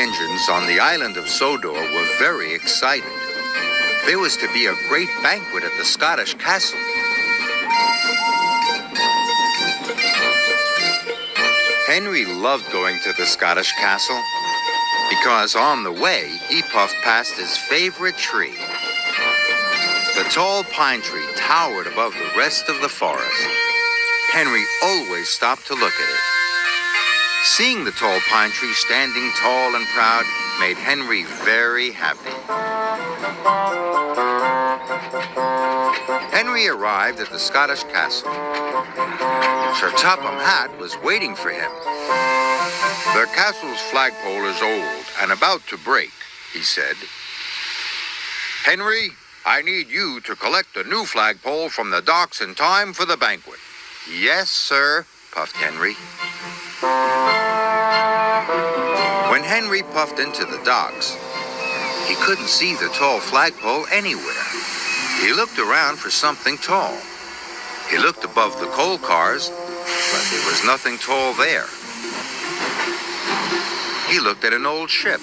engines on the island of Sodor were very excited. There was to be a great banquet at the Scottish castle. Henry loved going to the Scottish castle because on the way he puffed past his favorite tree. The tall pine tree towered above the rest of the forest. Henry always stopped to look at it. Seeing the tall pine tree standing tall and proud made Henry very happy. Henry arrived at the Scottish castle. Sir Topham Hatt was waiting for him. "The castle's flagpole is old and about to break," he said. "Henry, I need you to collect a new flagpole from the docks in time for the banquet." "Yes, sir," puffed Henry. When Henry puffed into the docks, he couldn't see the tall flagpole anywhere. He looked around for something tall. He looked above the coal cars, but there was nothing tall there. He looked at an old ship.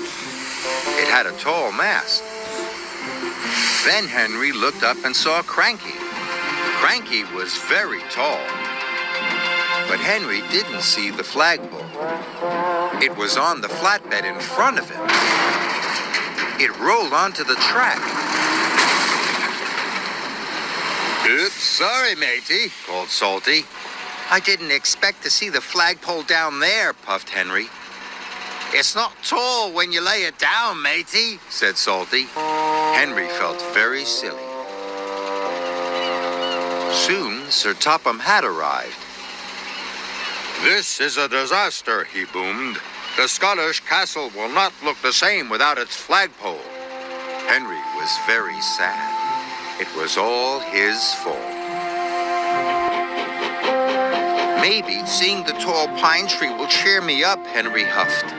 It had a tall mast. Then Henry looked up and saw Cranky. Cranky was very tall. But Henry didn't see the flagpole. It was on the flatbed in front of him. It rolled onto the track. "Oops, sorry, matey," called Salty. "I didn't expect to see the flagpole down there," puffed Henry. "It's not tall when you lay it down, matey," said Salty. Henry felt very silly. Soon, Sir Topham Hatt arrived. "This is a disaster," he boomed. "The Scottish castle will not look the same without its flagpole." Henry was very sad. It was all his fault. "Maybe seeing the tall pine tree will cheer me up," Henry huffed.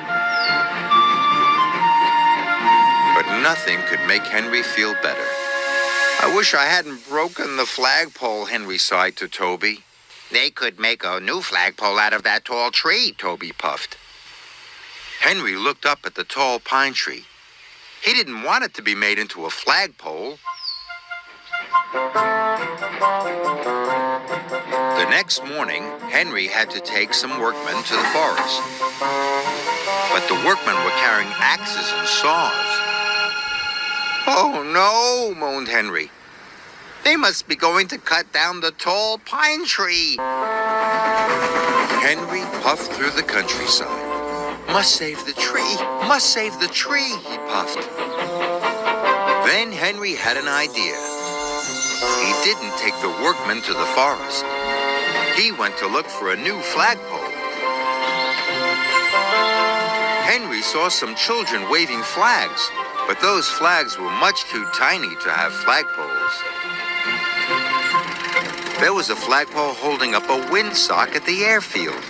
But nothing could make Henry feel better. "I wish I hadn't broken the flagpole," Henry sighed to Toby. "They could make a new flagpole out of that tall tree," Toby puffed. Henry looked up at the tall pine tree. He didn't want it to be made into a flagpole. The next morning, Henry had to take some workmen to the forest. But the workmen were carrying axes and saws. "Oh no," moaned Henry. "They must be going to cut down the tall pine tree." Henry puffed through the countryside. "Must save the tree, must save the tree," he puffed. Then Henry had an idea. He didn't take the workmen to the forest. He went to look for a new flagpole. Henry saw some children waving flags, but those flags were much too tiny to have flagpoles. There was a flagpole holding up a windsock at the airfield,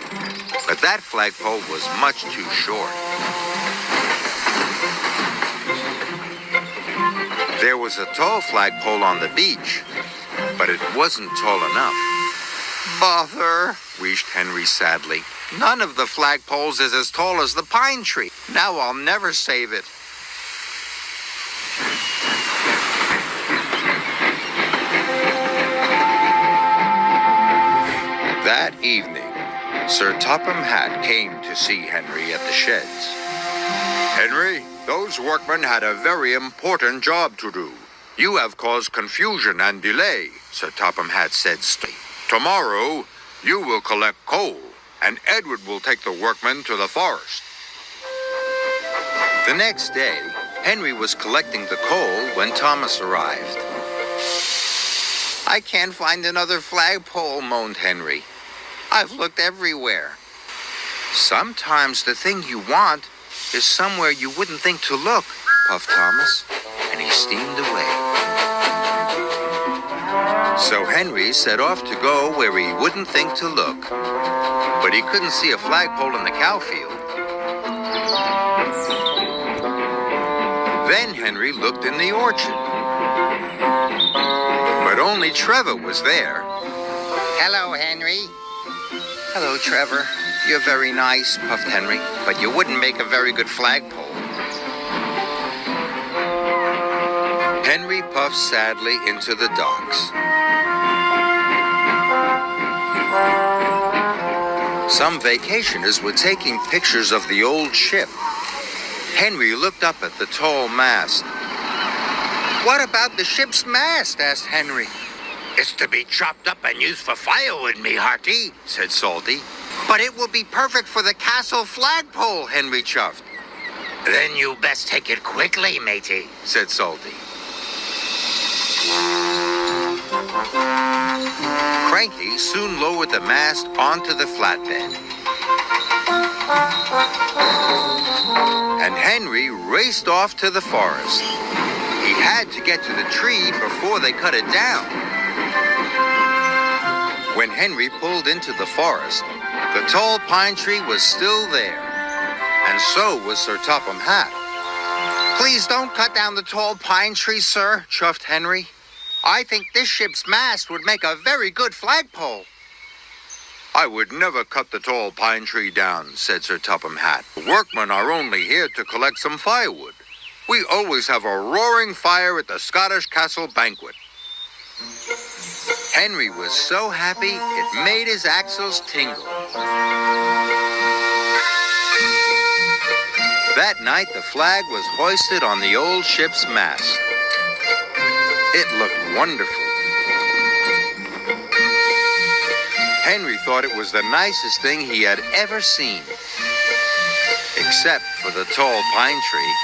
but that flagpole was much too short. There was a tall flagpole on the beach, but it wasn't tall enough. "Bother," wheezed Henry sadly. "None of the flagpoles is as tall as the pine tree. Now I'll never save it." That evening, Sir Topham Hatt came to see Henry at the sheds. "Henry, those workmen had a very important job to do. You have caused confusion and delay," Sir Topham Hatt said sternly. "Tomorrow, you will collect coal, and Edward will take the workmen to the forest." The next day, Henry was collecting the coal when Thomas arrived. "I can't find another flagpole," moaned Henry. "I've looked everywhere." "Sometimes the thing you want is somewhere you wouldn't think to look," puffed Thomas, and he steamed away. So Henry set off to go where he wouldn't think to look, but he couldn't see a flagpole in the cow field. Then Henry looked in the orchard, but only Trevor was there. "Hello, Henry." Hello, Trevor. You're very nice, puffed Henry, but you wouldn't make a very good flagpole. Henry puffed sadly into the docks. Some vacationers were taking pictures of the old ship. Henry looked up at the tall mast. "What about the ship's mast?" asked Henry. "It's to be chopped up and used for firewood, me hearty," said Salty. "But it will be perfect for the castle flagpole," Henry chuffed. "Then you best take it quickly, matey," said Salty. Cranky soon lowered the mast onto the flatbed. And Henry raced off to the forest. He had to get to the tree before they cut it down. When Henry pulled into the forest, the tall pine tree was still there, and so was Sir Topham Hatt. "Please don't cut down the tall pine tree, sir," chuffed Henry. "I think this ship's mast would make a very good flagpole." "I would never cut the tall pine tree down," said Sir Topham Hatt. "The workmen are only here to collect some firewood. We always have a roaring fire at the Scottish Castle banquet." Henry was so happy it made his axles tingle. That night, the flag was hoisted on the old ship's mast. It looked wonderful. Henry thought it was the nicest thing he had ever seen. Except for the tall pine tree.